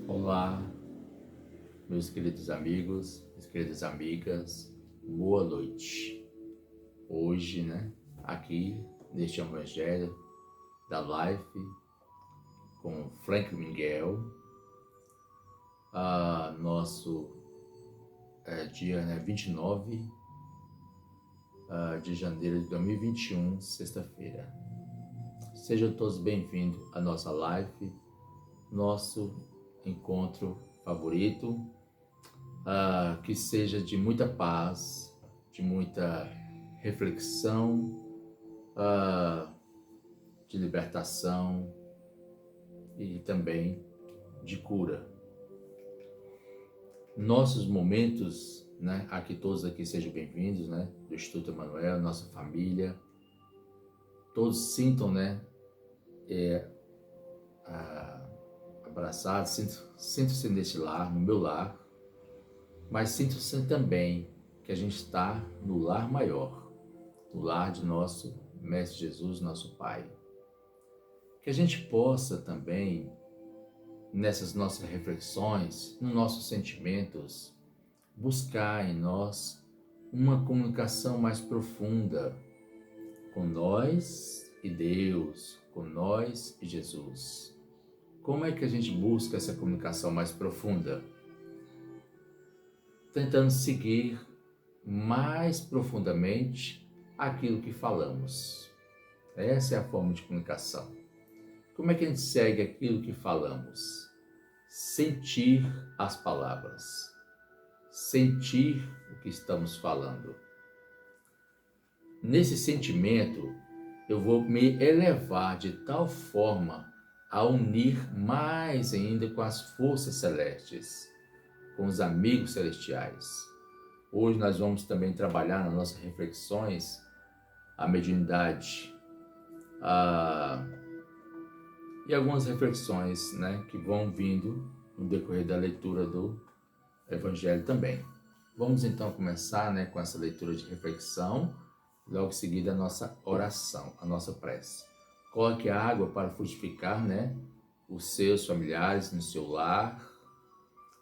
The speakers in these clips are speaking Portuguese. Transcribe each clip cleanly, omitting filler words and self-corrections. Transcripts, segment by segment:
Olá, meus queridos amigos, minhas queridas amigas, boa noite. Hoje, aqui neste Evangelho da Life com Frank Miguel, nosso dia 29 de janeiro de 2021, sexta-feira. Sejam todos bem-vindos à nossa live, nosso encontro favorito, que seja de muita paz, de muita reflexão, de libertação e também de cura. Nossos momentos, aqui todos aqui sejam bem-vindos, do Instituto Emanuel, nossa família, todos sintam, abraçados, sinto-se neste lar, no meu lar, mas sinto-se também que a gente está no lar maior, no lar de nosso Mestre Jesus, nosso Pai. Que a gente possa também, nessas nossas reflexões, nos nossos sentimentos, buscar em nós uma comunicação mais profunda com nós e Deus, com nós e Jesus. Como é que a gente busca essa comunicação mais profunda? Tentando seguir mais profundamente aquilo que falamos. Essa é a forma de comunicação. Como é que a gente segue aquilo que falamos? Sentir as palavras. Sentir o que estamos falando. Nesse sentimento, eu vou me elevar de tal forma a unir mais ainda com as forças celestes, com os amigos celestiais. Hoje nós vamos também trabalhar nas nossas reflexões a mediunidade e algumas reflexões que vão vindo no decorrer da leitura do Evangelho também. Vamos então começar com essa leitura de reflexão, logo em seguida a nossa oração, a nossa prece. Coloque a água para frutificar, os seus familiares no seu lar,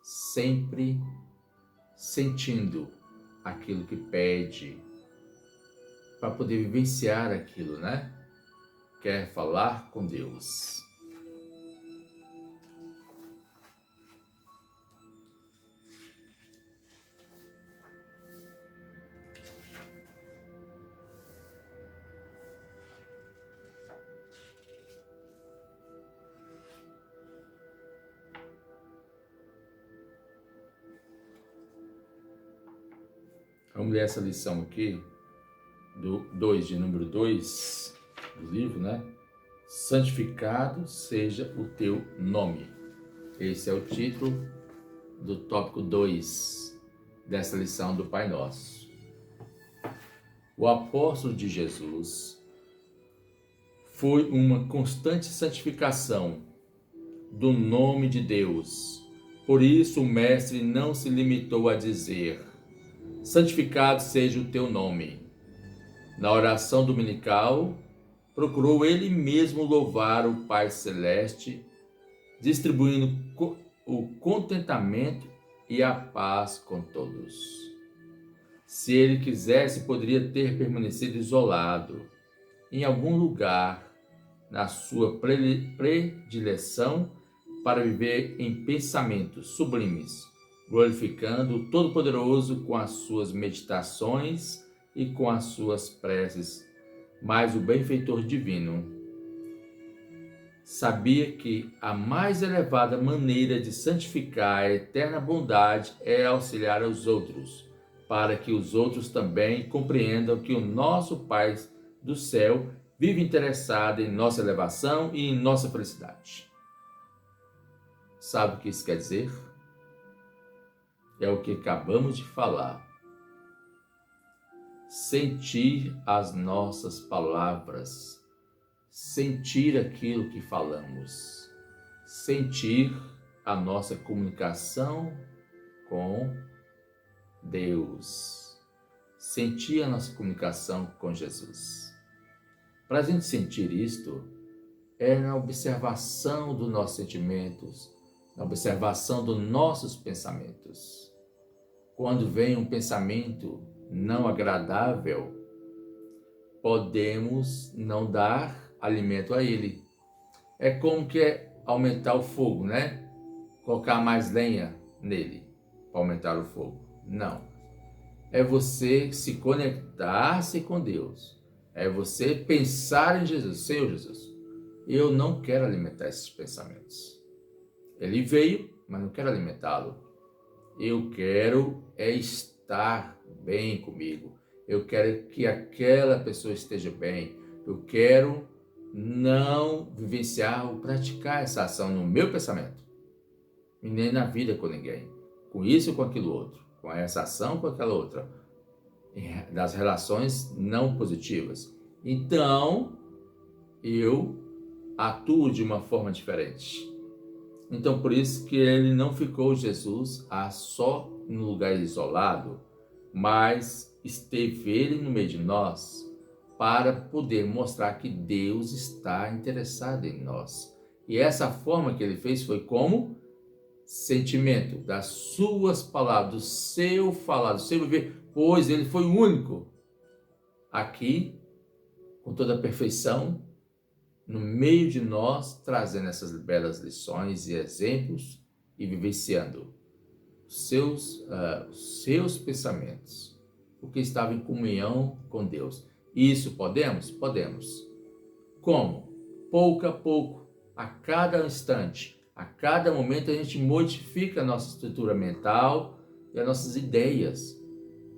sempre sentindo aquilo que pede, para poder vivenciar aquilo, Quer falar com Deus. Vamos ler essa lição aqui, de número 2 do livro, Santificado seja o teu nome. Esse é o título do tópico 2 dessa lição do Pai Nosso. O apóstolo de Jesus foi uma constante santificação do nome de Deus. Por isso o mestre não se limitou a dizer: santificado seja o teu nome. Na oração dominical, procurou ele mesmo louvar o Pai Celeste, distribuindo o contentamento e a paz com todos. Se ele quisesse, poderia ter permanecido isolado, em algum lugar, na sua predileção para viver em pensamentos sublimes, glorificando o Todo-Poderoso com as suas meditações e com as suas preces, mas o benfeitor divino sabia que a mais elevada maneira de santificar a eterna bondade é auxiliar aos outros, para que os outros também compreendam que o nosso Pai do céu vive interessado em nossa elevação e em nossa felicidade. Sabe o que isso quer dizer? É o que acabamos de falar. Sentir as nossas palavras, sentir aquilo que falamos, sentir a nossa comunicação com Deus, sentir a nossa comunicação com Jesus. Para a gente sentir isto, é na observação dos nossos sentimentos, na observação dos nossos pensamentos. Quando vem um pensamento não agradável, podemos não dar alimento a ele. É como que é aumentar o fogo, né? Colocar mais lenha nele para aumentar o fogo. Não. É você se conectar-se com Deus. É você pensar em Jesus. Senhor Jesus, eu não quero alimentar esses pensamentos. Ele veio, mas não quero alimentá-lo. Eu quero estar bem comigo. Eu quero que aquela pessoa esteja bem. Eu quero não vivenciar ou praticar essa ação no meu pensamento. E nem na vida com ninguém. Com isso ou com aquilo outro. Com essa ação ou com aquela outra. Das relações não positivas. Então, eu atuo de uma forma diferente. Então, por isso que ele não ficou, Jesus, só no lugar isolado, mas esteve ele no meio de nós para poder mostrar que Deus está interessado em nós. E essa forma que ele fez foi como sentimento das suas palavras, do seu falar, do seu viver, pois ele foi o único aqui, com toda a perfeição, no meio de nós, trazendo essas belas lições e exemplos e vivenciando os seus pensamentos, porque estava em comunhão com Deus. Isso podemos? Podemos. Como? Pouco a pouco, a cada instante, a cada momento a gente modifica a nossa estrutura mental e as nossas ideias,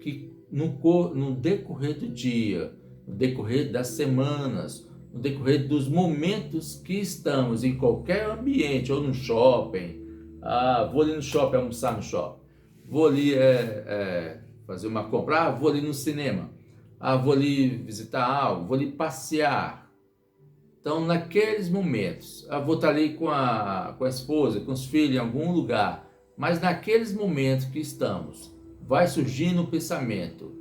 que no decorrer do dia, no decorrer das semanas, no decorrer dos momentos que estamos em qualquer ambiente, ou no shopping, vou ali no shopping almoçar no shopping, vou ali fazer uma compra, vou ali no cinema, vou ali visitar algo, vou ali passear. Então, naqueles momentos, vou estar ali com a esposa, com os filhos em algum lugar, mas naqueles momentos que estamos, vai surgindo um pensamento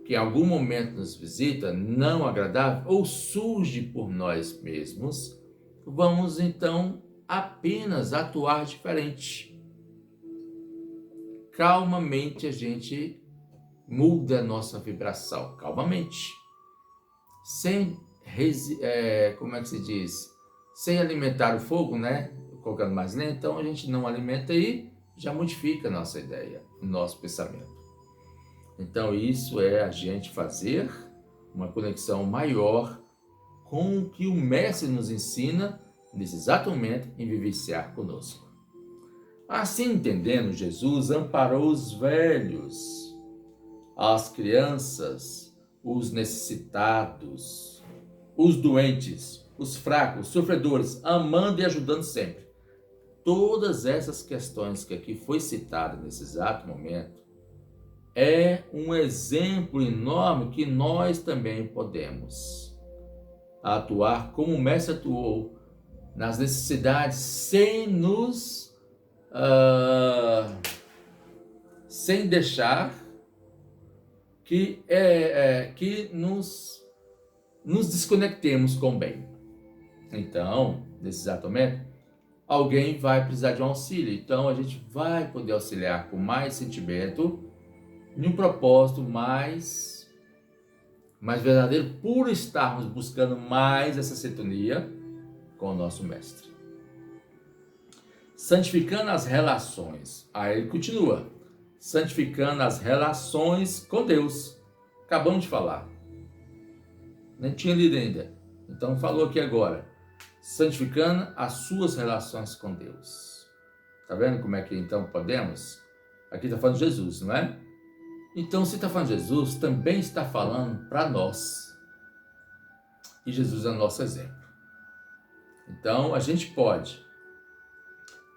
que em algum momento nos visita, não agradável, ou surge por nós mesmos, vamos então apenas atuar diferente. Calmamente a gente muda a nossa vibração, calmamente. Sem, como é que se diz? Sem alimentar o fogo, né? Colocando mais lento, então a gente não alimenta e já modifica a nossa ideia, o nosso pensamento. Então isso é a gente fazer uma conexão maior com o que o Mestre nos ensina nesse exato momento em vivenciar conosco. Assim entendendo, Jesus amparou os velhos, as crianças, os necessitados, os doentes, os fracos, os sofredores, amando e ajudando sempre. Todas essas questões que aqui foi citada nesse exato momento é um exemplo enorme que nós também podemos atuar como o Mestre atuou nas necessidades sem deixar que nos desconectemos com o bem. Então, nesse exato momento, alguém vai precisar de um auxílio. Então, a gente vai poder auxiliar com mais sentimento, em um propósito mais verdadeiro, por estarmos buscando mais essa sintonia com o nosso Mestre. Santificando as relações. Aí ele continua. Santificando as relações com Deus. Acabamos de falar. Nem tinha lido ainda. Então falou aqui agora. Santificando as suas relações com Deus. Tá vendo como é que então podemos? Aqui está falando de Jesus, não é? Então, se está falando de Jesus, também está falando para nós. E Jesus é o nosso exemplo. Então, a gente pode.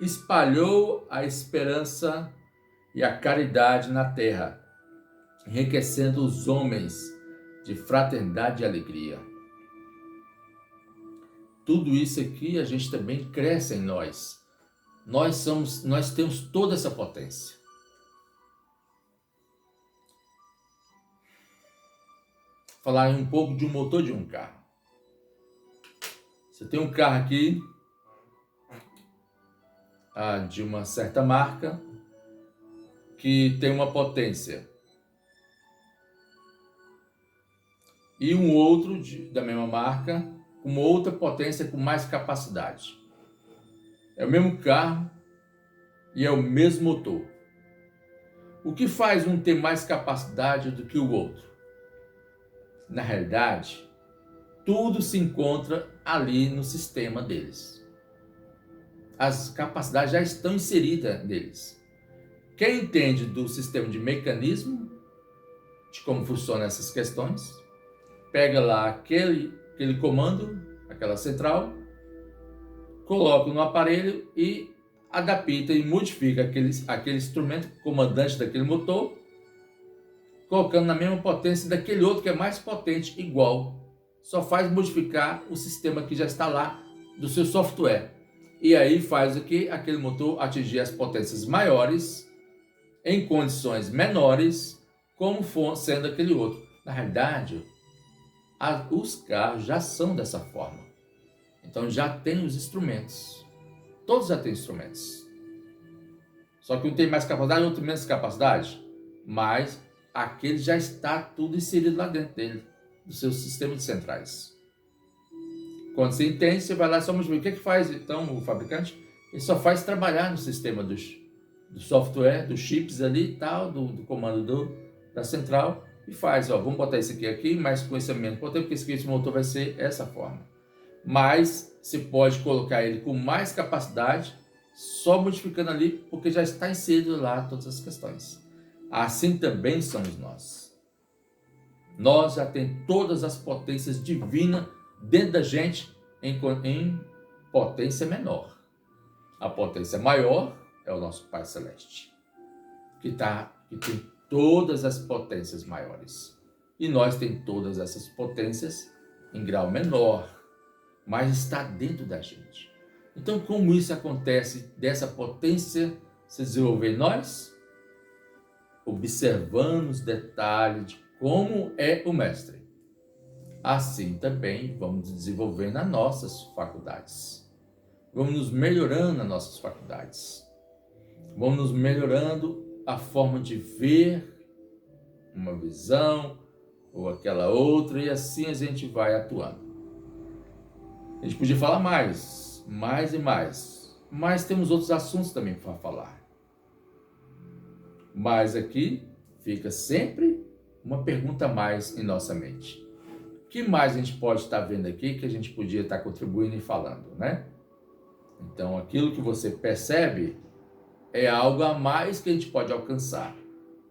Espalhou a esperança e a caridade na terra, enriquecendo os homens de fraternidade e alegria. Tudo isso aqui a gente também cresce em nós. Nós temos toda essa potência. Falar um pouco de um motor de um carro. Você tem um carro aqui de uma certa marca que tem uma potência e um outro da mesma marca com uma outra potência com mais capacidade. É o mesmo carro e é o mesmo motor. O que faz um ter mais capacidade do que o outro? Na realidade, tudo se encontra ali no sistema deles. As capacidades já estão inseridas neles. Quem entende do sistema de mecanismo, de como funcionam essas questões, pega lá aquele comando, aquela central, coloca no aparelho e adapta e modifica aquele instrumento comandante daquele motor, colocando na mesma potência daquele outro que é mais potente, igual. Só faz modificar o sistema que já está lá do seu software. E aí faz o que? Aquele motor atingir as potências maiores em condições menores, como for sendo aquele outro. Na realidade, os carros já são dessa forma. Então já tem os instrumentos. Todos já têm instrumentos. Só que um tem mais capacidade, outro menos capacidade. Mas aquele já está tudo inserido lá dentro dele, do seu sistema de centrais. Quando você entende, você vai lá e só modifica. O que faz então o fabricante? Ele só faz trabalhar no sistema do software, dos chips ali e tal, do comando da central, e faz, vamos botar esse aqui, mas com esse menos potente, porque esse motor vai ser essa forma. Mas você pode colocar ele com mais capacidade, só modificando ali, porque já está inserido lá todas as questões. Assim também somos nós. Nós já temos todas as potências divinas dentro da gente em potência menor. A potência maior é o nosso Pai Celeste, que tem todas as potências maiores. E nós temos todas essas potências em grau menor, mas está dentro da gente. Então, como isso acontece dessa potência se desenvolver em nós? Observando os detalhes de como é o Mestre. Assim também vamos desenvolvendo as nossas faculdades. Vamos nos melhorando as nossas faculdades. Vamos nos melhorando a forma de ver uma visão ou aquela outra, e assim a gente vai atuando. A gente podia falar mais e mais, mas temos outros assuntos também para falar. Mas aqui fica sempre uma pergunta a mais em nossa mente. O que mais a gente pode estar vendo aqui que a gente podia estar contribuindo e falando, né? Então, aquilo que você percebe é algo a mais que a gente pode alcançar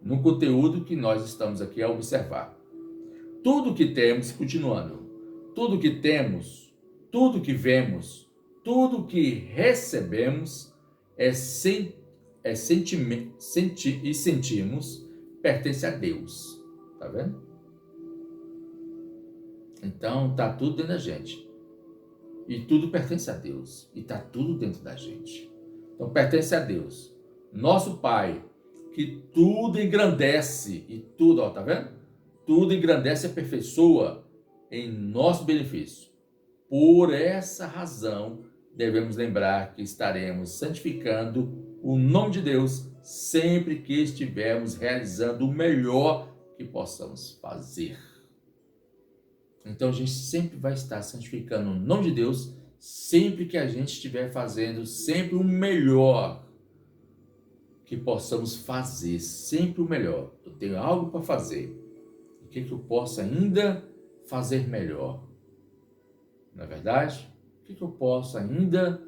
no conteúdo que nós estamos aqui a observar. Tudo que temos, continuando, tudo que temos, tudo que vemos, tudo que recebemos e sentimos pertence a Deus. Tá vendo? Então, tá tudo dentro da gente. E tudo pertence a Deus. E tá tudo dentro da gente. Então, pertence a Deus. Nosso Pai, que tudo engrandece. E tudo, tá vendo? Tudo engrandece e aperfeiçoa em nosso benefício. Por essa razão, devemos lembrar que estaremos santificando o nome de Deus sempre que estivermos realizando o melhor que possamos fazer. Então a gente sempre vai estar santificando o nome de Deus sempre que a gente estiver fazendo sempre o melhor que possamos fazer, sempre o melhor. Eu tenho algo para fazer. O que eu posso ainda fazer melhor? Não é verdade? O que eu posso ainda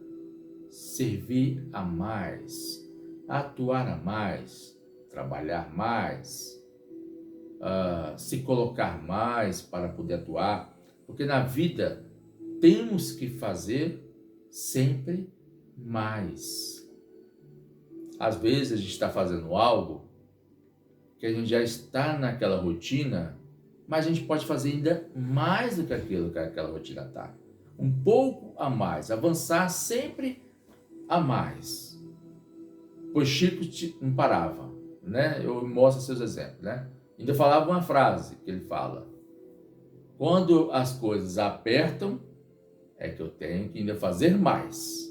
servir a mais, atuar a mais, trabalhar mais, se colocar mais para poder atuar? Porque na vida temos que fazer sempre mais. Às vezes a gente está fazendo algo que a gente já está naquela rotina, mas a gente pode fazer ainda mais do que aquilo que aquela rotina está. Um pouco a mais, avançar sempre a mais. Pois Chico não parava, né? Eu mostro seus exemplos, né? Ainda falava uma frase que ele fala: quando as coisas apertam, é que eu tenho que ainda fazer mais.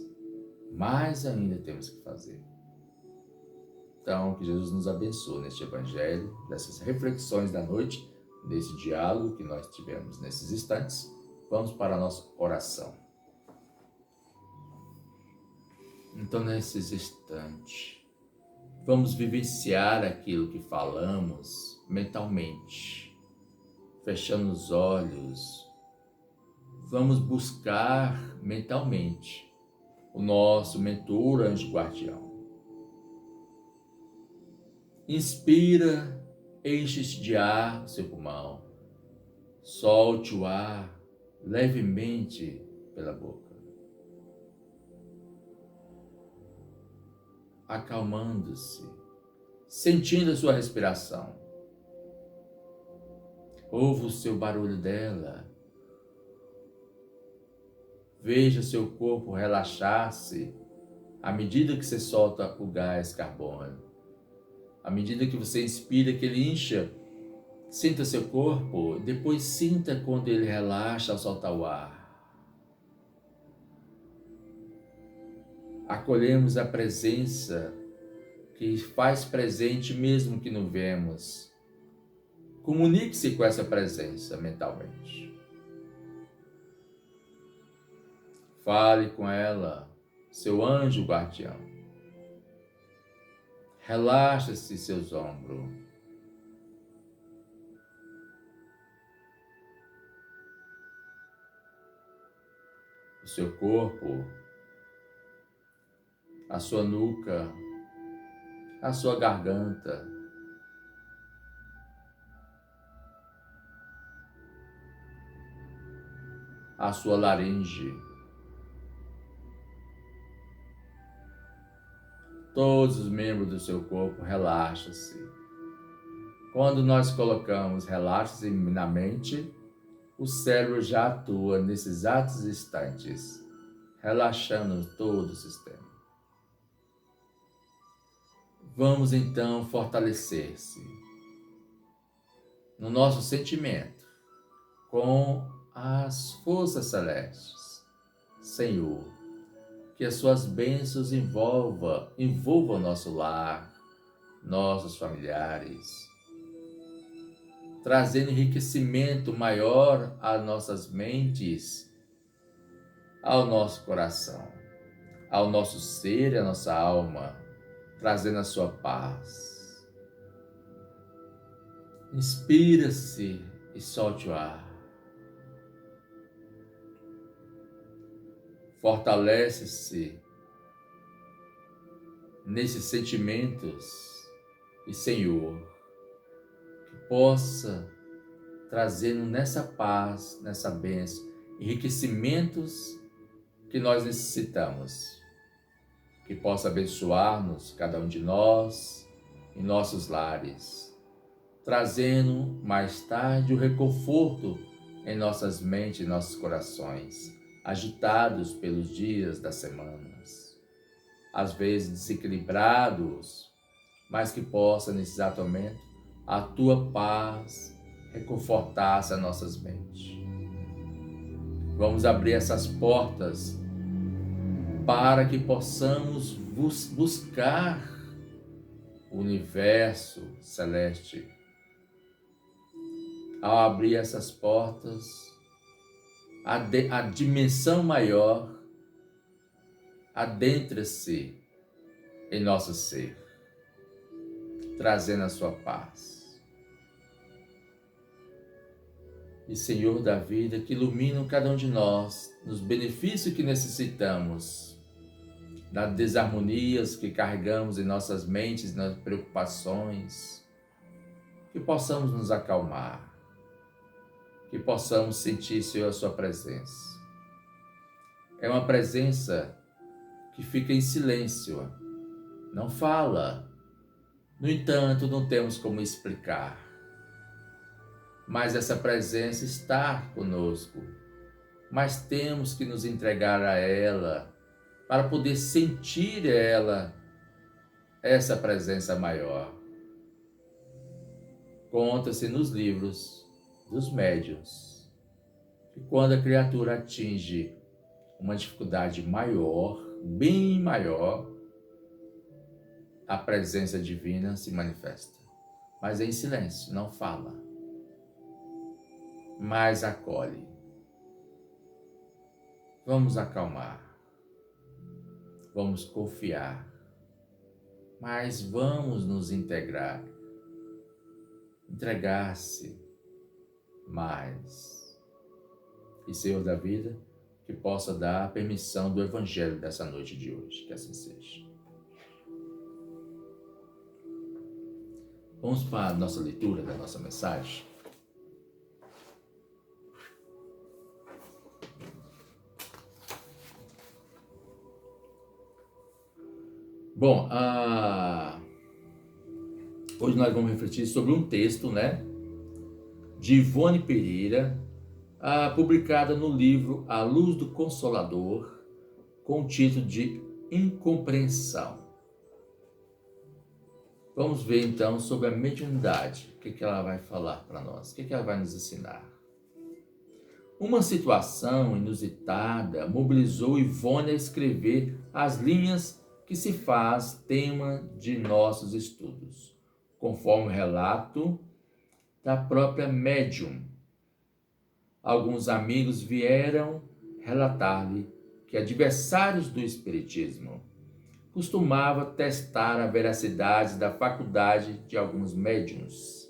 Mais ainda temos que fazer. Então, que Jesus nos abençoe neste Evangelho, nessas reflexões da noite, nesse diálogo que nós tivemos nesses instantes. Vamos para a nossa oração. Então, nesses instantes, vamos vivenciar aquilo que falamos mentalmente, fechando os olhos. Vamos buscar mentalmente o nosso mentor anjo guardião. Inspira, enche-se de ar o seu pulmão. Solte o ar levemente pela boca, acalmando-se, sentindo a sua respiração. Ouve o seu barulho dela. Veja seu corpo relaxar-se à medida que você solta o gás carbônico. À medida que você inspira, que ele incha, sinta seu corpo, depois sinta quando ele relaxa ao soltar o ar. Acolhemos a presença que faz presente mesmo que não vemos. Comunique-se com essa presença mentalmente. Fale com ela, seu anjo guardião. Relaxa-se seus ombros. O seu corpo, a sua nuca, a sua garganta. A sua laringe. Todos os membros do seu corpo relaxam-se. Quando nós colocamos relaxa-se na mente, o cérebro já atua nesses exatos instantes, relaxando todo o sistema. Vamos então fortalecer-se no nosso sentimento com as forças celestes. Senhor, que as suas bênçãos envolvam nosso lar, nossos familiares, trazendo enriquecimento maior às nossas mentes, ao nosso coração, ao nosso ser e à nossa alma, trazendo a sua paz. Inspira-se e solte o ar. Fortalece-se nesses sentimentos e, Senhor, que possa trazendo nessa paz, nessa bênção, enriquecimentos que nós necessitamos, que possa abençoar-nos, cada um de nós, em nossos lares, trazendo mais tarde o reconforto em nossas mentes e nossos corações, agitados pelos dias das semanas, às vezes desequilibrados, mas que possa, nesse exato momento, a tua paz reconfortar as nossas mentes. Vamos abrir essas portas para que possamos buscar o universo celeste. Ao abrir essas portas, a dimensão maior adentra-se em nosso ser, trazendo a sua paz. E Senhor da vida, que ilumina cada um de nós nos benefícios que necessitamos, das desarmonias que carregamos em nossas mentes, nas preocupações, que possamos nos acalmar, que possamos sentir, Senhor, a sua presença. É uma presença que fica em silêncio, não fala. No entanto, não temos como explicar. Mas essa presença está conosco. Mas temos que nos entregar a ela para poder sentir ela, essa presença maior. Conta-se nos livros dos médiuns que quando a criatura atinge uma dificuldade maior, bem maior, a presença divina se manifesta. Mas é em silêncio, não fala, mas acolhe. Vamos acalmar, vamos confiar, mas vamos nos integrar, entregar-se mais. E Senhor da vida, que possa dar a permissão do Evangelho dessa noite de hoje, que assim seja. Vamos para a nossa leitura da nossa mensagem. Bom, hoje nós vamos refletir sobre um texto, de Ivone Pereira, publicada no livro A Luz do Consolador, com o título de Incompreensão. Vamos ver então sobre a mediunidade, o que ela vai falar para nós, o que ela vai nos ensinar. Uma situação inusitada mobilizou Ivone a escrever as linhas que se faz tema de nossos estudos, conforme o relato da própria médium. Alguns amigos vieram relatar-lhe que adversários do espiritismo costumava testar a veracidade da faculdade de alguns médiuns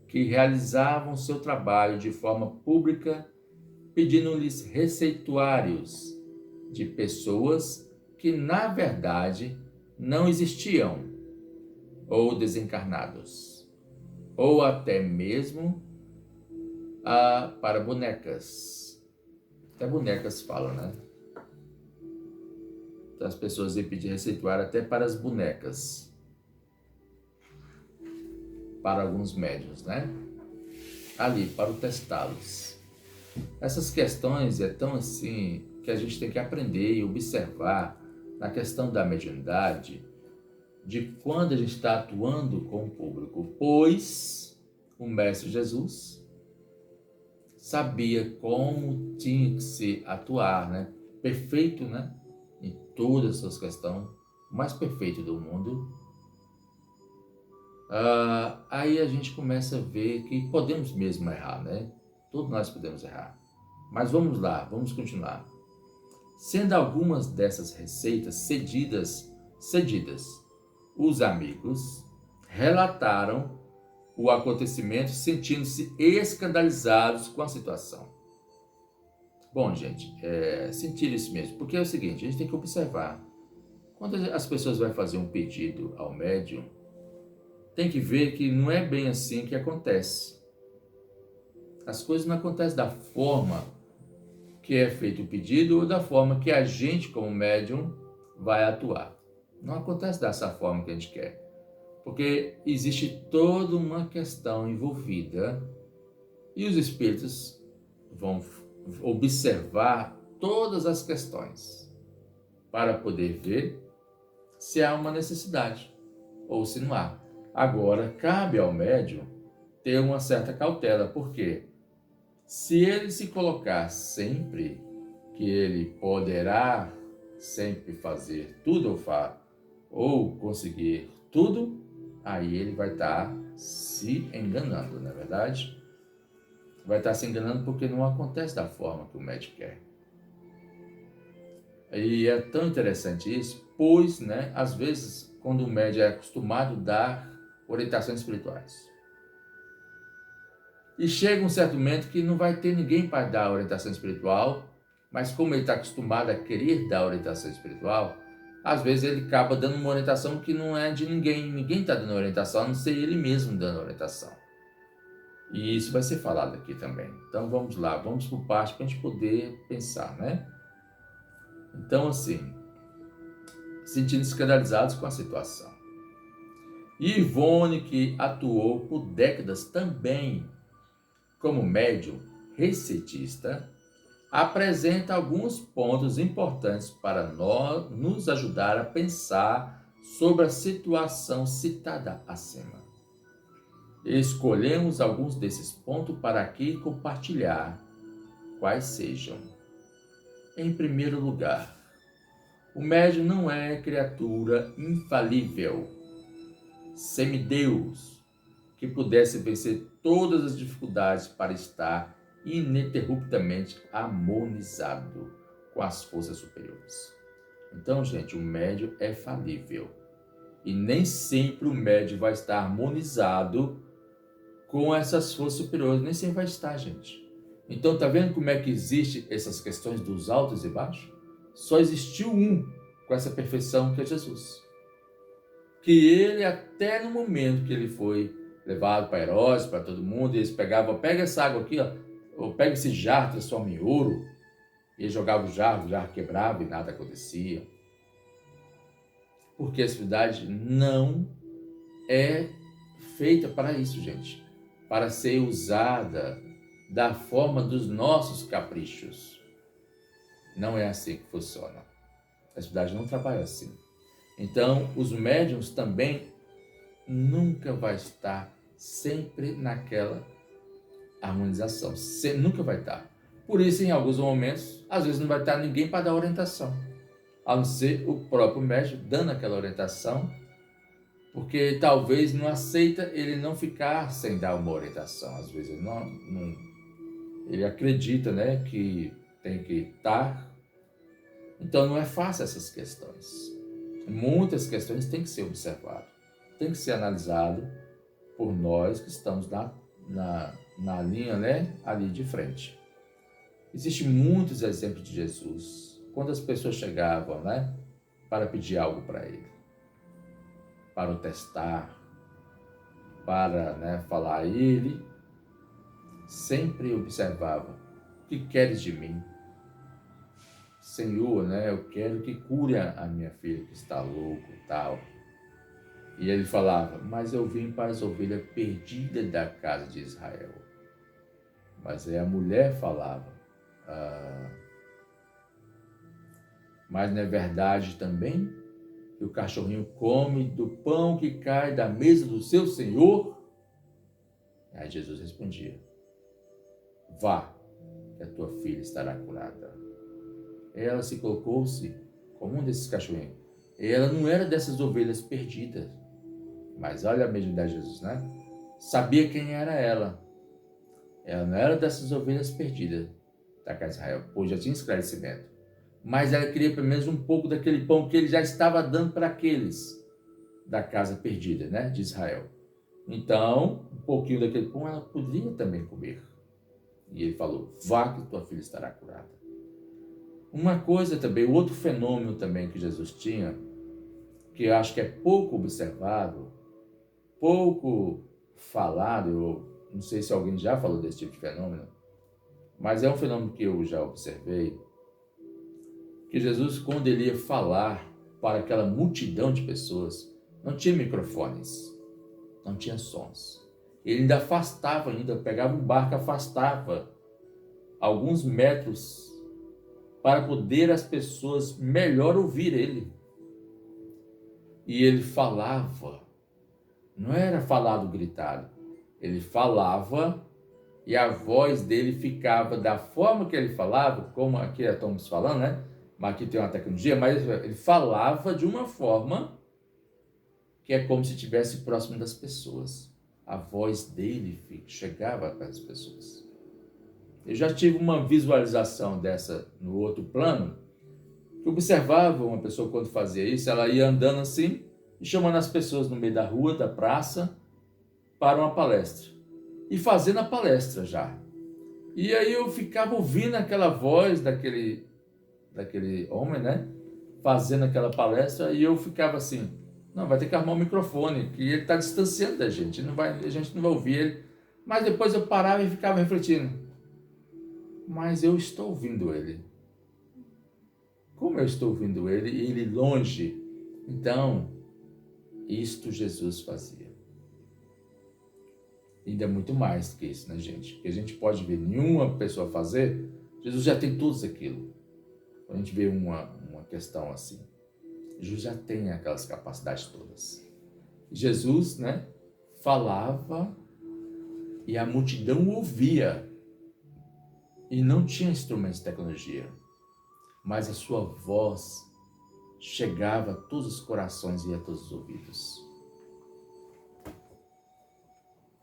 que realizavam seu trabalho de forma pública, pedindo-lhes receituários de pessoas que, na verdade, não existiam, ou desencarnados, ou até mesmo para bonecas. Até bonecas falam, As pessoas iam pedir receituário até para as bonecas, para alguns médiuns, ali, para o testá-los. Essas questões é tão assim que a gente tem que aprender e observar na questão da mediunidade, de quando a gente está atuando com o público, pois o Mestre Jesus sabia como tinha que se atuar, perfeito, em todas as suas questões, o mais perfeito do mundo. Aí a gente começa a ver que podemos mesmo errar, Todos nós podemos errar. Mas vamos lá, vamos continuar. Sendo algumas dessas receitas cedidas, os amigos relataram o acontecimento sentindo-se escandalizados com a situação. Bom, gente, sentir isso mesmo, porque é o seguinte, a gente tem que observar. Quando as pessoas vão fazer um pedido ao médium, tem que ver que não é bem assim que acontece. As coisas não acontecem da forma que é feito o pedido ou da forma que a gente, como médium, vai atuar. Não acontece dessa forma que a gente quer, porque existe toda uma questão envolvida e os espíritos vão observar todas as questões para poder ver se há uma necessidade ou se não há. Agora, cabe ao médium ter uma certa cautela, porque se ele se colocar sempre que ele poderá sempre fazer tudo ou conseguir tudo, aí ele vai estar se enganando, não é verdade? Vai estar se enganando porque não acontece da forma que o médico quer. E é tão interessante isso, pois, às vezes, quando o médium é acostumado a dar orientações espirituais, e chega um certo momento que não vai ter ninguém para dar orientação espiritual, mas como ele está acostumado a querer dar orientação espiritual, às vezes ele acaba dando uma orientação que não é de ninguém. Ninguém está dando orientação, a não ser ele mesmo dando orientação. E isso vai ser falado aqui também. Então vamos lá, vamos por parte para a gente poder pensar, Então assim, sentindo escandalizados com a situação. E Ivone, que atuou por décadas também como médium receitista, apresenta alguns pontos importantes para nos ajudar a pensar sobre a situação citada acima. Escolhemos alguns desses pontos para aqui compartilhar, quais sejam. em primeiro lugar, o médium não é criatura infalível, semideus, que pudesse vencer todas as dificuldades para estar ininterruptamente harmonizado com as forças superiores. Então, gente, o médium é falível. E nem sempre o médium vai estar harmonizado com essas forças superiores. Nem sempre vai estar, gente. Então, tá vendo como é que existe essas questões dos altos e baixos? Só existiu um com essa perfeição, que é Jesus. Que ele, até no momento que ele foi levado para Herodes, para todo mundo, e eles pegavam, pega essa água aqui, ó, ou pega esse jarro, transforma em ouro, e ele jogava o jarro quebrava e nada acontecia. Porque a espiritualidade não é feita para isso, gente. Para ser usada da forma dos nossos caprichos. Não é assim que funciona. A espiritualidade não trabalha assim. Então, os médiuns também nunca vai estar sempre naquela harmonização. Nunca vai estar. Por isso, em alguns momentos, às vezes não vai estar ninguém para dar orientação. A não ser o próprio médium dando aquela orientação, porque talvez não aceita ele não ficar sem dar uma orientação. Às vezes ele ele acredita, né, que tem que estar. Então não é fácil essas questões. Muitas questões têm que ser observadas, tem que ser analisado por nós que estamos na linha, né, ali de frente. Existem muitos exemplos de Jesus. Quando as pessoas chegavam, né, para pedir algo para ele, para o testar, para, né, falar a ele, sempre observava: o que queres de mim? Senhor, né, eu quero que cure a minha filha que está louca e tal. E ele falava: mas eu vim para as ovelhas perdidas da casa de Israel. Mas aí a mulher falava: mas não é verdade também que o cachorrinho come do pão que cai da mesa do seu Senhor? Aí Jesus respondia: vá, que a tua filha estará curada. Ela se colocou-se como um desses cachorrinhos. Ela não era dessas ovelhas perdidas. Mas olha a mediunidade de Jesus, né? Sabia quem era ela. Ela não era dessas ovelhas perdidas da casa de Israel, pois já tinha esclarecimento. Mas ela queria pelo menos um pouco daquele pão que ele já estava dando para aqueles da casa perdida, né, de Israel. Então, um pouquinho daquele pão ela poderia também comer. E ele falou: vá que tua filha estará curada. Uma coisa também, outro fenômeno também que Jesus tinha, que eu acho que é pouco observado, pouco falado, eu não sei se alguém já falou desse tipo de fenômeno, mas é um fenômeno que eu já observei, que Jesus, quando ele ia falar para aquela multidão de pessoas, não tinha microfones, não tinha sons. Ele ainda afastava, pegava um barco, afastava alguns metros para poder as pessoas melhor ouvir ele. E ele falava, não era falado gritado, ele falava e a voz dele ficava da forma que ele falava, como aqui estamos falando, né? Mas aqui tem uma tecnologia, mas ele falava de uma forma que é como se estivesse próximo das pessoas. A voz dele chegava para as pessoas. Eu já tive uma visualização dessa no outro plano, que observava uma pessoa quando fazia isso, ela ia andando assim e chamando as pessoas no meio da rua, da praça, para uma palestra. E fazendo a palestra já. E aí eu ficava ouvindo aquela voz daquele homem, né? Fazendo aquela palestra, e eu ficava assim: não, vai ter que arrumar um microfone, que ele está distanciando da gente, a gente não vai ouvir ele. Mas depois eu parava e ficava refletindo: mas eu estou ouvindo ele. Como eu estou ouvindo ele e ele longe? Então, isto Jesus fazia. Ainda é muito mais do que isso, né, gente? Porque a gente pode ver nenhuma pessoa fazer, Jesus já tem tudo aquilo. Quando a gente vê uma questão assim, Jesus já tem aquelas capacidades todas. Jesus, né, falava e a multidão ouvia. E não tinha instrumentos de tecnologia. mas a sua voz chegava a todos os corações e a todos os ouvidos.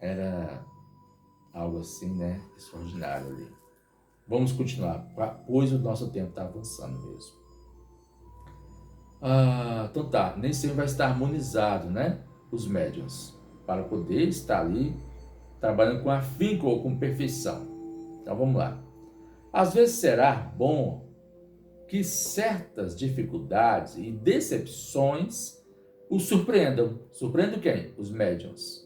Era algo assim, né? Extraordinário ali. Vamos continuar, pois o nosso tempo está avançando mesmo. Então tá, nem sempre vai estar harmonizado, né? Os médiuns, para poder estar ali trabalhando com afinco ou com perfeição. Então vamos lá. Às vezes será bom que certas dificuldades e decepções os surpreendam. Surpreendam quem? Os médiuns.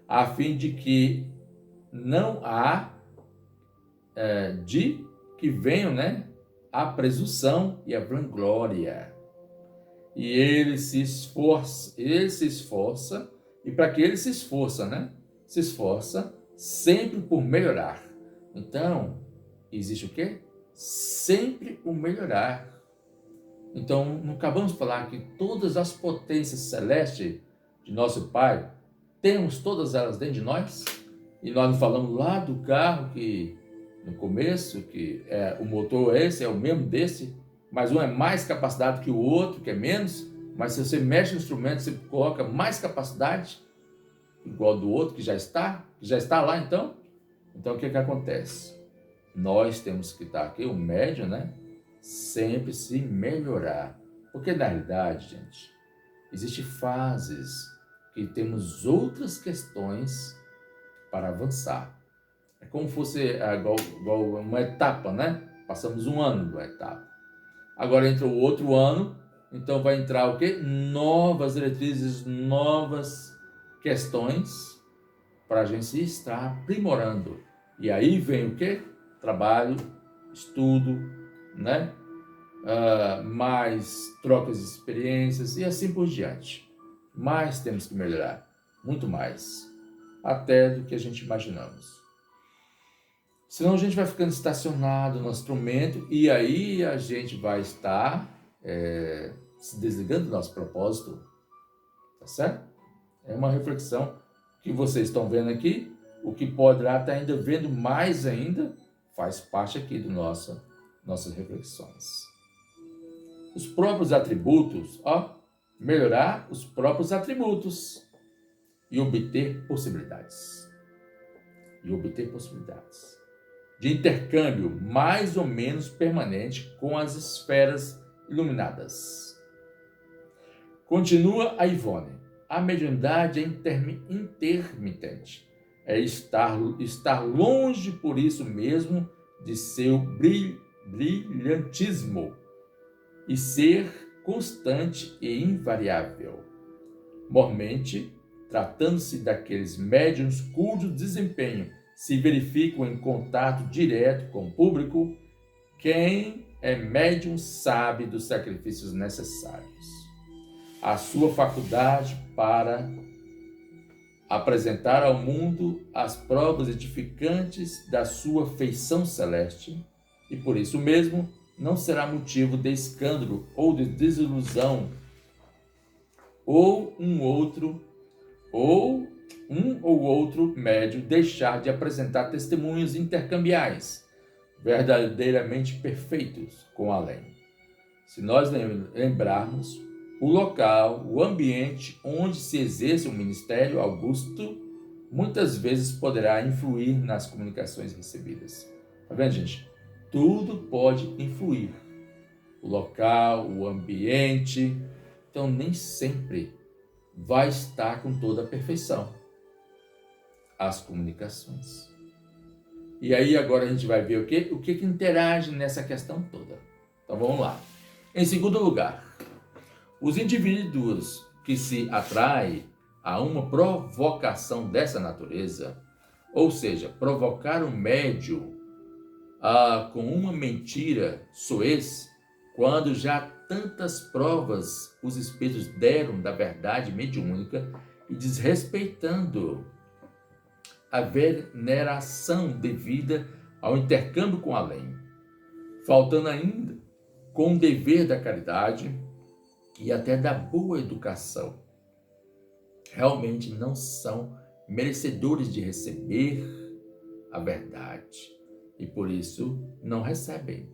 A fim de que não há de que venham, né, a presunção e a vanglória. E ele se esforça, e para que ele se esforça, né? Se esforça sempre por melhorar. Então, existe o quê? Sempre o melhorar. Então, não acabamos de falar que todas as potências celestes de nosso Pai, temos todas elas dentro de nós? E nós não falamos lá do carro que, no começo, que o motor esse é o mesmo desse, mas um é mais capacidade que o outro, que é menos, mas se você mexe no instrumento, você coloca mais capacidade, igual do outro, que já está lá então. Então o que acontece? Nós temos que estar aqui, o médium, né? Sempre se melhorar. Porque na realidade, gente, existem fases que temos outras questões para avançar. É como se fosse igual uma etapa, né? Passamos um ano de uma etapa. Agora entra o outro ano, então vai entrar o quê? Novas diretrizes, novas questões para a gente estar aprimorando. E aí vem o quê? Trabalho, estudo, né? Mais trocas de experiências e assim por diante. Mais temos que melhorar, muito mais, até do que a gente imaginamos. Senão a gente vai ficando estacionado no instrumento e aí a gente vai estar se desligando do nosso propósito. Tá certo? É uma reflexão que vocês estão vendo aqui. O que poderá estar ainda vendo mais ainda faz parte aqui do nossas reflexões. Os próprios atributos, melhorar os próprios atributos e obter possibilidades. De intercâmbio mais ou menos permanente com as esferas iluminadas. Continua a Ivone. A mediunidade é intermitente. É estar longe por isso mesmo de seu brilhantismo e ser constante e invariável. Mormente, tratando-se daqueles médiuns cujo desempenho se verificam em contato direto com o público, quem é médium sabe dos sacrifícios necessários. A sua faculdade para apresentar ao mundo as provas edificantes da sua feição celeste, e por isso mesmo não será motivo de escândalo ou de desilusão, ou um ou outro médium deixar de apresentar testemunhos intercambiais, verdadeiramente perfeitos com o além. Se nós lembrarmos, o local, o ambiente onde se exerce o ministério augusto, muitas vezes poderá influir nas comunicações recebidas. Tá vendo, gente? Tudo pode influir. O local, o ambiente. Então, nem sempre vai estar com toda a perfeição as comunicações. E aí agora a gente vai ver o que interage nessa questão toda. Então vamos lá. Em segundo lugar, os indivíduos que se atraem a uma provocação dessa natureza, ou seja, provocar o médium com uma mentira soez, quando já tantas provas os espíritos deram da verdade mediúnica e desrespeitando a veneração devida ao intercâmbio com o além, faltando ainda com o dever da caridade e até da boa educação. Realmente não são merecedores de receber a verdade e por isso não recebem,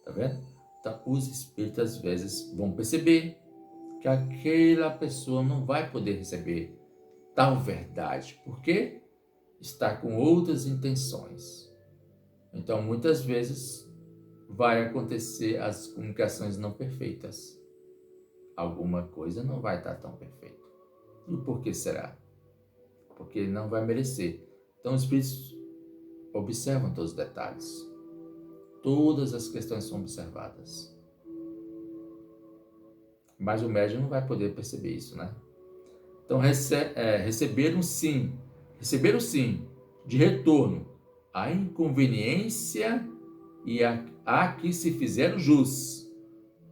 tá vendo? Então, os espíritos às vezes vão perceber que aquela pessoa não vai poder receber tal verdade, porque está com outras intenções. Então, muitas vezes vai acontecer as comunicações não perfeitas. Alguma coisa não vai estar tão perfeita. E por que será? Porque ele não vai merecer. Então, os espíritos observam todos os detalhes. Todas as questões são observadas. Mas o médium não vai poder perceber isso, né? Então, receberam sim de retorno a inconveniência e a que se fizeram jus.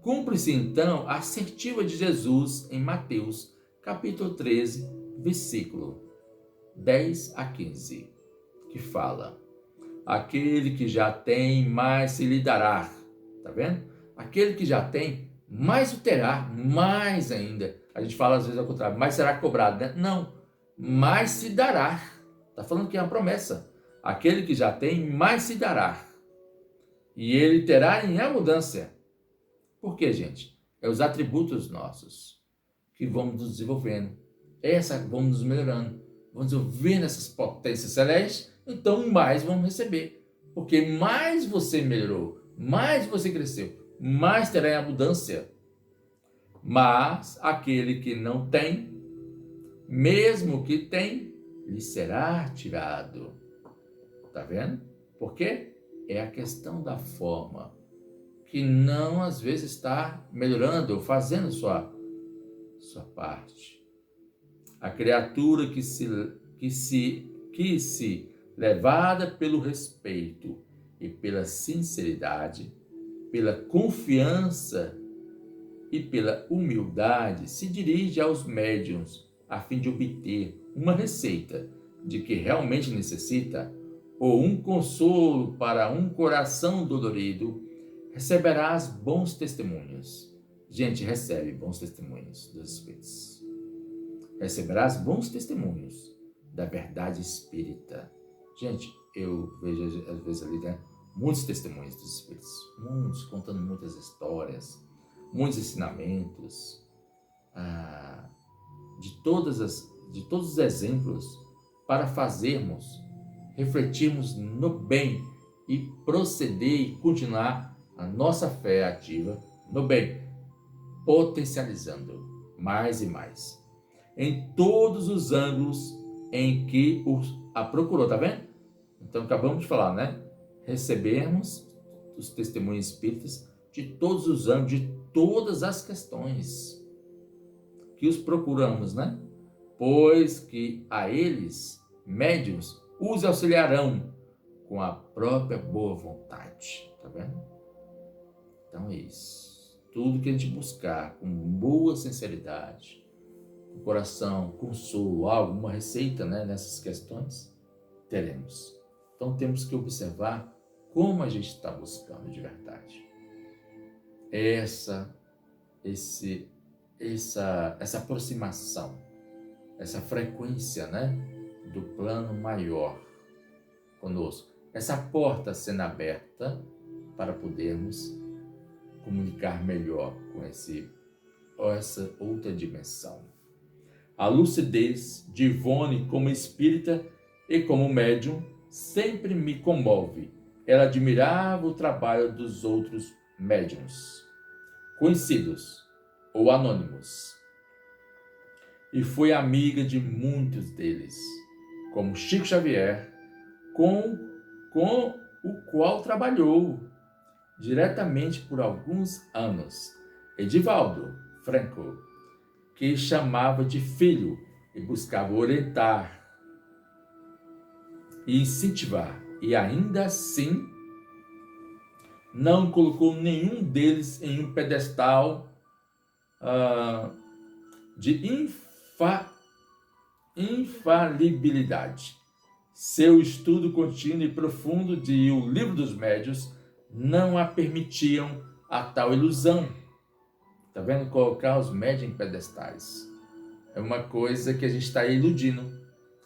Cumpre-se então a assertiva de Jesus em Mateus, capítulo 13, versículo 10 a 15, que fala: aquele que já tem, mais se lhe dará. Tá vendo? Aquele que já tem, mais o terá, mais ainda. A gente fala às vezes ao contrário, mais será cobrado, né? Não, mais se dará. Tá falando que é uma promessa. Aquele que já tem, mais se dará. E ele terá em abundância. Por quê, gente? É os atributos nossos que vamos nos desenvolvendo. Vamos nos melhorando. Vamos desenvolvendo essas potências celestes, então mais vamos receber. Porque mais você melhorou, mais você cresceu, mais terá em abundância. Mas aquele que não tem, mesmo que tem, lhe será tirado. Tá vendo? Por quê? É a questão da forma, que não às vezes está melhorando ou fazendo sua parte. A criatura que se levada pelo respeito e pela sinceridade, pela confiança e pela humildade, se dirige aos médiuns a fim de obter uma receita de que realmente necessita ou um consolo para um coração dolorido, receberás bons testemunhos. Gente, recebe bons testemunhos dos Espíritos. Receberás bons testemunhos da verdade espírita. Gente, eu vejo às vezes ali, né, muitos testemunhos dos Espíritos, muitos, contando muitas histórias, muitos ensinamentos, de todos os exemplos para refletirmos no bem e proceder e continuar a nossa fé ativa no bem, potencializando mais e mais, em todos os ângulos em que a procurou, tá vendo? Então acabamos de falar, né? Recebermos os testemunhos espíritas de todos os ângulos, de todas as questões que os procuramos, né? Pois que a eles, médiuns, os auxiliarão com a própria boa vontade, tá vendo? Então é isso. Tudo que a gente buscar com boa sinceridade, com coração, consolo, alguma receita, né, nessas questões, teremos. Então temos que observar como a gente está buscando de verdade. Essa aproximação, essa frequência, né, do plano maior conosco. Essa porta sendo aberta para podermos comunicar melhor com essa outra dimensão. A lucidez de Ivone como espírita e como médium sempre me comove. Ela admirava o trabalho dos outros médiuns, conhecidos ou anônimos, e foi amiga de muitos deles, como Chico Xavier, com o qual trabalhou diretamente por alguns anos, Edivaldo Franco, que chamava de filho e buscava orientar e incentivar, e ainda assim não colocou nenhum deles em um pedestal de infalibilidade. Seu estudo contínuo e profundo de O Livro dos Médiuns não a permitiam a tal ilusão. Tá vendo? Colocar os médiuns em pedestais é uma coisa que a gente está iludindo,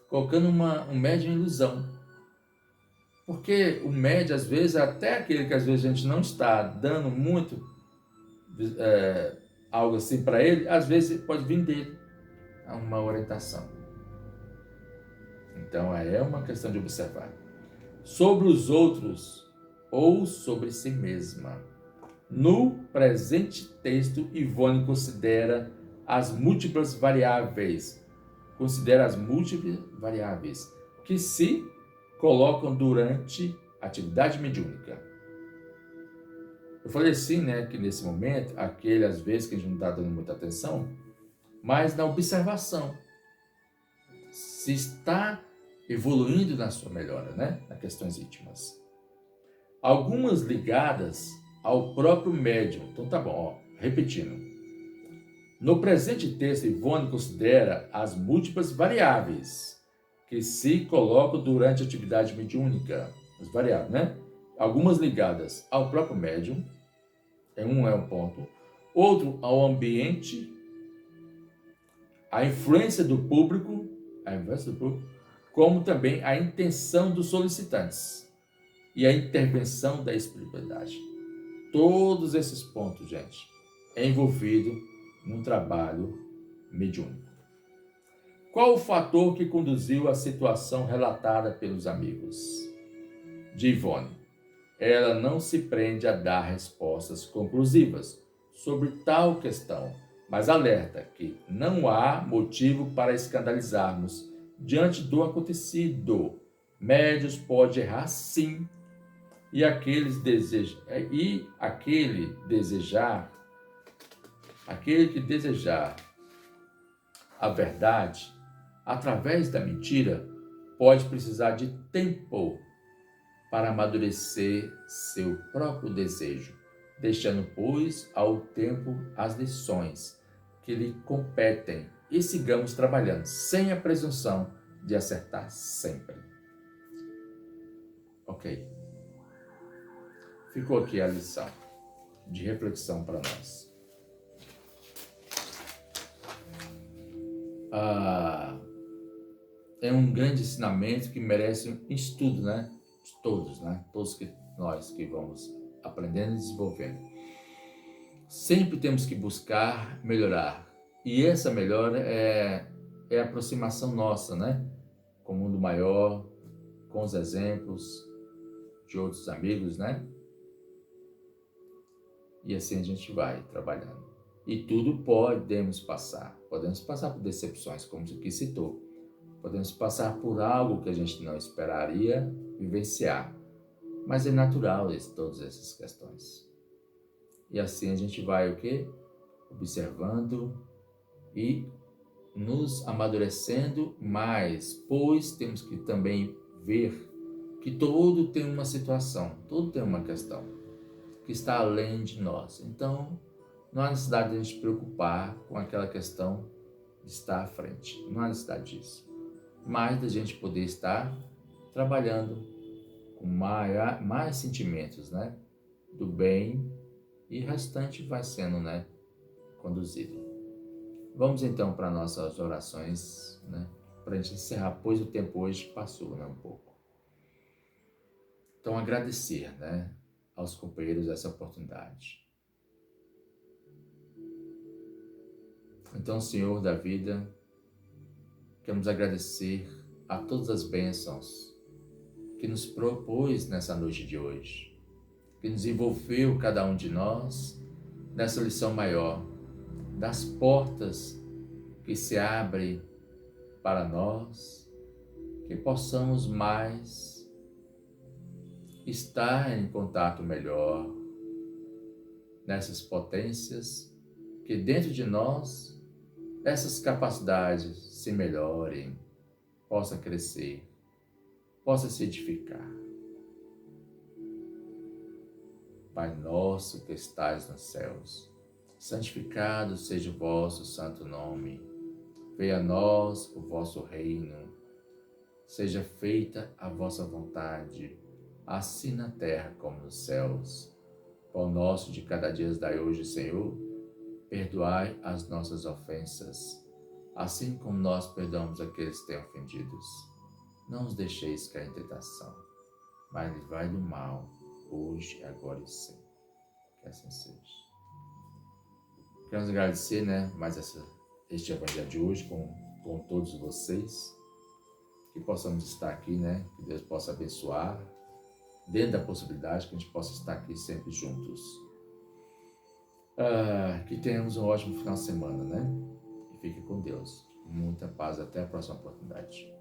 colocando um médium em ilusão. Porque o médium, às vezes, até aquele que às vezes a gente não está dando muito algo assim para ele, às vezes pode vir dele uma orientação. Então é uma questão de observar. Sobre os outros ou sobre si mesma. No presente texto, Ivone considera as múltiplas variáveis. Que se colocam durante a atividade mediúnica. Eu falei assim, né, que nesse momento, às vezes que a gente não está dando muita atenção, mas na observação. Se está evoluindo na sua melhora, né, nas questões íntimas. Algumas ligadas ao próprio médium. Então tá bom, ó, repetindo. No presente texto, Ivone considera as múltiplas variáveis que se colocam durante a atividade mediúnica. As variáveis, né? Algumas ligadas ao próprio médium, é um ponto. Outro, ao ambiente, a influência do público, como também a intenção dos solicitantes e a intervenção da espiritualidade. Todos esses pontos, gente, é envolvido num trabalho mediúnico. Qual o fator que conduziu à situação relatada pelos amigos de Ivone? Ela não se prende a dar respostas conclusivas sobre tal questão, mas alerta que não há motivo para escandalizarmos diante do acontecido. Médios pode errar sim, e aquele que desejar a verdade através da mentira pode precisar de tempo para amadurecer seu próprio desejo, deixando, pois, ao tempo as lições que lhe competem e sigamos trabalhando sem a presunção de acertar sempre. Ok. Ficou aqui a lição de reflexão para nós. É um grande ensinamento que merece um estudo, né? Todos, né? Todos que nós que vamos aprendendo e desenvolvendo. Sempre temos que buscar melhorar. E essa melhora é a aproximação nossa, né? Com o mundo maior, com os exemplos de outros amigos, né? E assim a gente vai trabalhando. E tudo podemos passar. Podemos passar por decepções, como aqui citou. Podemos passar por algo que a gente não esperaria vivenciar. Mas é natural todas essas questões. E assim a gente vai o quê? Observando e nos amadurecendo mais, pois temos que também ver que tudo tem uma situação, tudo tem uma questão que está além de nós. Então, não há necessidade de a gente se preocupar com aquela questão de estar à frente. Não há necessidade disso. Mas da gente poder estar trabalhando com mais sentimentos, né? Do bem, e o restante vai sendo, né, conduzido. Vamos então para nossas orações, né? Para a gente encerrar, pois o tempo hoje passou, né, um pouco. Então, agradecer, né, aos companheiros essa oportunidade. Então, Senhor da vida, queremos agradecer a todas as bênçãos que nos propôs nessa noite de hoje, que nos envolveu cada um de nós nessa lição maior, das portas que se abrem para nós, que possamos mais estar em contato melhor nessas potências, que dentro de nós essas capacidades se melhorem, possa crescer, possa se edificar. Pai nosso que estais nos céus, santificado seja o vosso santo nome. Venha a nós o vosso reino. Seja feita a vossa vontade, assim na terra como nos céus. Pão nosso de cada dia dai hoje, Senhor. Perdoai as nossas ofensas, assim como nós perdoamos aqueles que têm ofendidos. Não os deixeis cair em tentação, mas livrai do mal, hoje, agora e sempre. Que assim seja. Queremos agradecer, né, mais este evangelho de hoje com todos vocês. Que possamos estar aqui, né, que Deus possa abençoar, dentro da possibilidade que a gente possa estar aqui sempre juntos. Que tenhamos um ótimo final de semana, né? E fique com Deus. Muita paz. Até a próxima oportunidade.